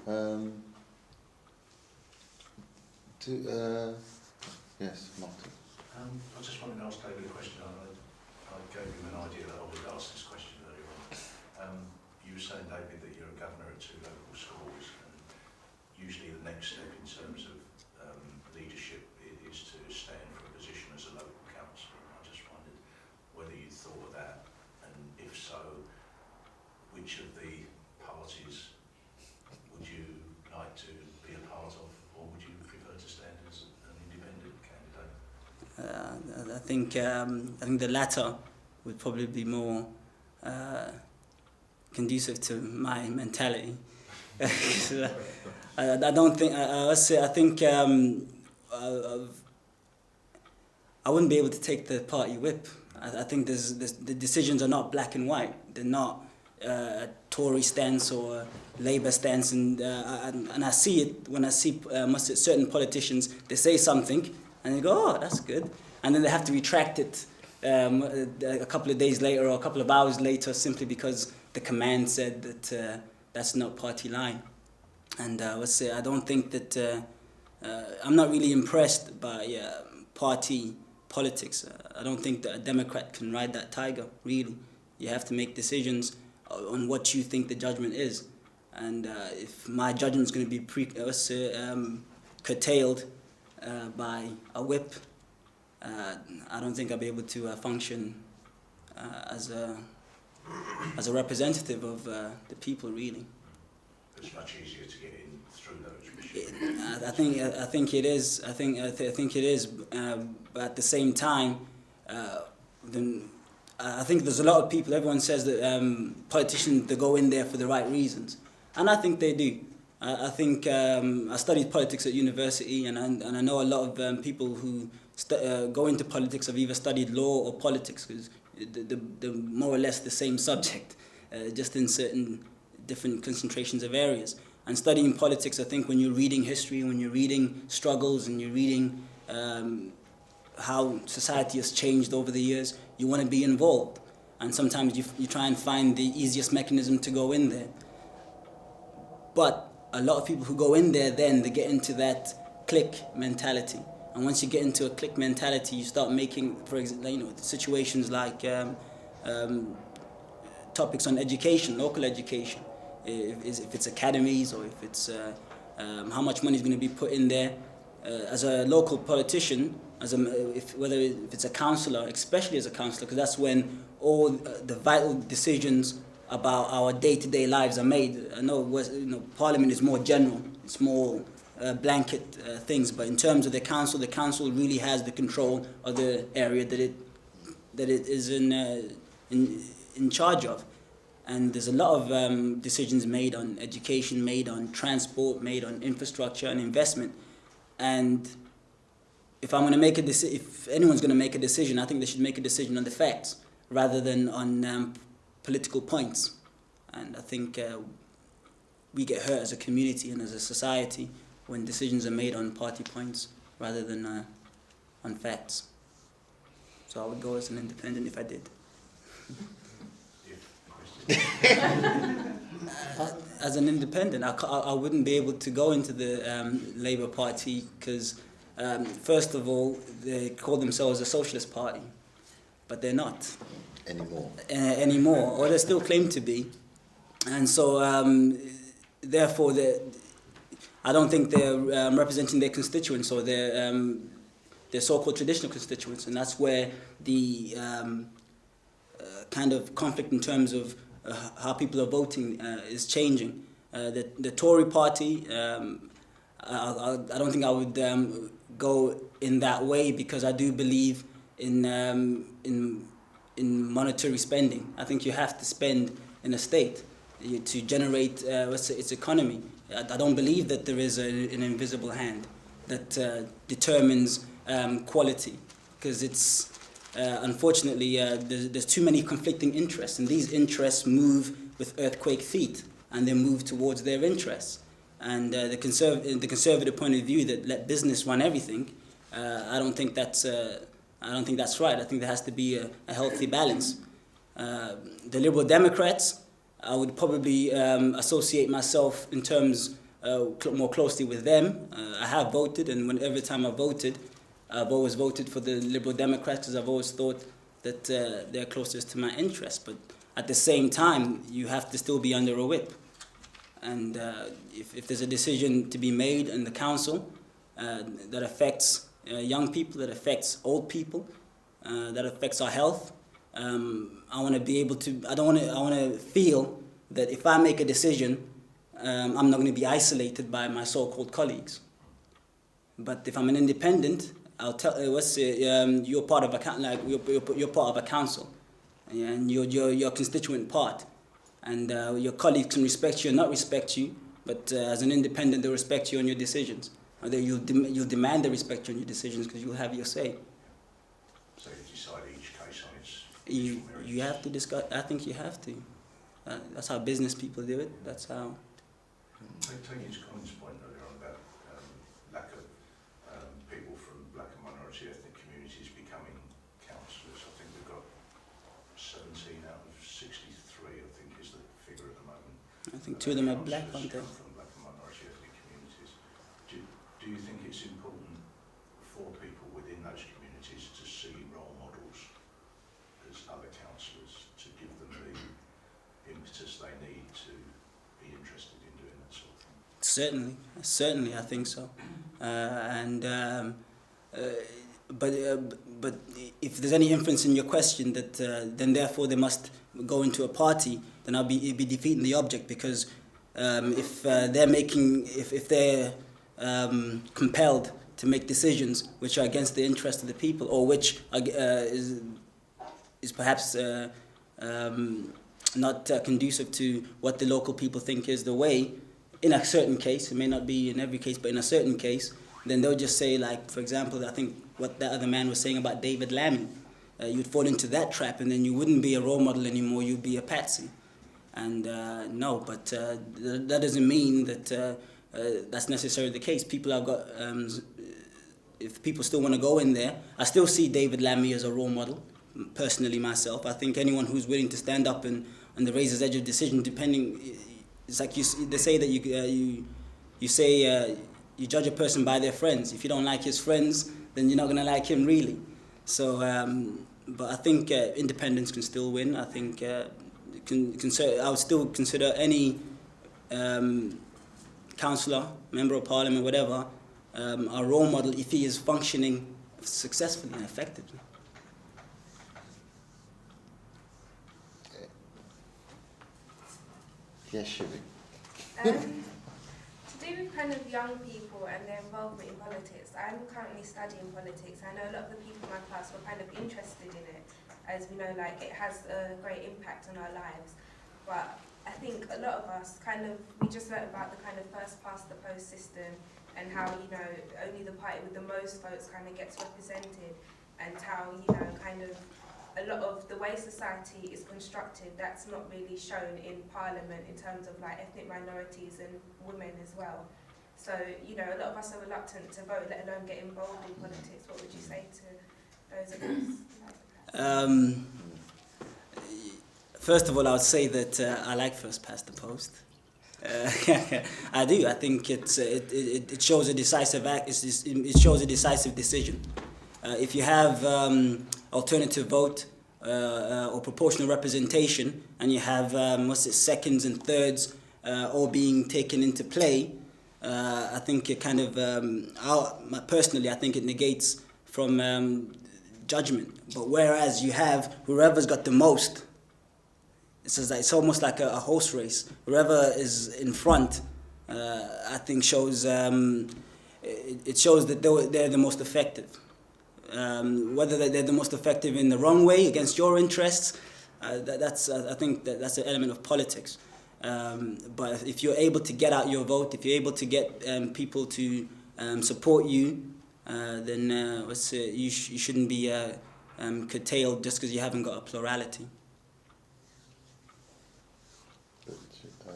Yes, Martin. I just wanted to ask David a question. I gave him an idea that I would ask this question earlier on. You were saying, David, that you're a governor at 2 local schools, and usually the next step in terms of leadership is to stand for a position as a local councillor. I just wondered whether you thought of that, and if so, which of the parties would you like to be a part of, or would you prefer to stand as an independent candidate? I think the latter would probably be more conducive to my mentality. I don't think I think I wouldn't be able to take the party whip. I think the decisions are not black and white. They're not a Tory stance or a Labour stance, and I see it when I see certain politicians. They say something and they go, "Oh, that's good," and then they have to retract it a couple of days later or a couple of hours later, simply because the command said that that's not party line. And I don't think that I'm not really impressed by party politics. I don't think that a Democrat can ride that tiger, really. You have to make decisions on what you think the judgment is. And if my judgment is going to be curtailed by a whip, I don't think I'll be able to function as a representative of the people, really. It's much easier to get in through those machines. I think it is. I think it is. But at the same time, I think there's a lot of people. Everyone says that politicians, they go in there for the right reasons, and I think they do. I think I studied politics at university, and I know a lot of people who go into politics have either studied law or politics, because they're more or less the same subject, just in certain different concentrations of areas. And studying politics, I think when you're reading history, when you're reading struggles, and you're reading how society has changed over the years, you want to be involved. And sometimes you try and find the easiest mechanism to go in there. But a lot of people who go in there, then they get into that clique mentality. And once you get into a clique mentality, you start making, for example, situations like topics on education, local education. If it's academies, or if it's how much money is going to be put in there. As a local politician, whether it's a councillor, especially as a councillor, because that's when all the vital decisions about our day-to-day lives are made. I know, Parliament is more general, it's more blanket things, but in terms of the council really has the control of the area that it is in charge of. And there's a lot of decisions made on education, made on transport, made on infrastructure and investment. And if anyone's going to make a decision, I think they should make a decision on the facts rather than on political points. And I think we get hurt as a community and as a society when decisions are made on party points rather than on facts. So I would go as an independent if I did. As an independent, I wouldn't be able to go into the Labour Party because, first of all, they call themselves a socialist party, but they're not. Anymore, or they still claim to be. And so, therefore, I don't think they're representing their constituents or their so-called traditional constituents, and that's where the kind of conflict in terms of how people are voting is changing. The Tory party, I don't think I would go in that way, because I do believe in monetary spending. I think you have to spend in a state to generate its economy. I don't believe that there is an invisible hand that determines quality, because it's unfortunately there's too many conflicting interests, and these interests move with earthquake feet, and they move towards their interests. And the conservative point of view that let business run everything, I don't think that's right. I think there has to be a healthy balance. The Liberal Democrats, I would probably associate myself in terms more closely with them. I have voted, and every time I voted, I've always voted for the Liberal Democrats because I've always thought that they're closest to my interests. But at the same time, you have to still be under a whip. And if there's a decision to be made in the council that affects young people, that affects old people, that affects our health, I want to be able to. I want to feel that if I make a decision, I'm not going to be isolated by my so-called colleagues. But if I'm an independent, I'll tell you're part of you're part of a council, and you're a constituent part, and your colleagues can respect you or not respect you. But as an independent, they'll respect you on your decisions. Or you'll demand they respect you on your decisions because you'll have your say. So you decide each case on its. You have to discuss. I think you have to. That's how business people do it. That's how. Taking his Colin's point earlier on about lack of people from black and minority ethnic communities becoming councillors, I think we've got 17 out of 63, I think is the figure at the moment. I think 2 of them are black, aren't they? From black and minority ethnic communities. Do you think it's important for people within those communities to see role models as other councillors, to give them the impetus they need to be interested in doing that sort of thing? Certainly, I think so. But if there's any inference in your question that then therefore they must go into a party, then it'd be defeating the object, because if they're compelled to make decisions which are against the interest of the people, or which is perhaps not conducive to what the local people think is the way, in a certain case, it may not be in every case, but in a certain case, then they'll just say, like, for example, I think what that other man was saying about David McLean, you'd fall into that trap, and then you wouldn't be a role model anymore, you'd be a patsy. And no, but that doesn't mean that that's necessarily the case. People have got, if people still want to go in there, I still see David McLean as a role model, personally myself. I think anyone who's willing to stand up and on the razor's edge of decision, depending, it's like they say that you judge a person by their friends. If you don't like his friends, then you're not going to like him really. So, but I think independence can still win. I think I would still consider any councillor, member of parliament, whatever, a role model if he is functioning successfully and effectively. Yes, Shivi. To do with kind of young people and their involvement in politics, I'm currently studying politics. I know a lot of the people in my class were kind of interested in it, as we know, like, it has a great impact on our lives. But I think a lot of us we just learned about the kind of first past the post system, and how, only the party with the most votes kind of gets represented, and how, kind of a lot of the way society is constructed, that's not really shown in Parliament in terms of like ethnic minorities and women as well. So, a lot of us are reluctant to vote, let alone get involved in politics. What would you say to those of us? First of all, I would say that I like first past the post. I do. I think it shows a decisive act. It shows a decisive decision. If you have alternative vote or proportional representation, and you have seconds and thirds all being taken into play, I think it kind of personally, I think it negates from judgment. But whereas you have whoever's got the most, it's almost like a horse race. Whoever is in front, I think shows it shows that they're the most effective. Whether they're the most effective in the wrong way against your interests, I think that's an element of politics. But if you're able to get out your vote, if you're able to get people to support you, then you shouldn't be curtailed just because you haven't got a plurality.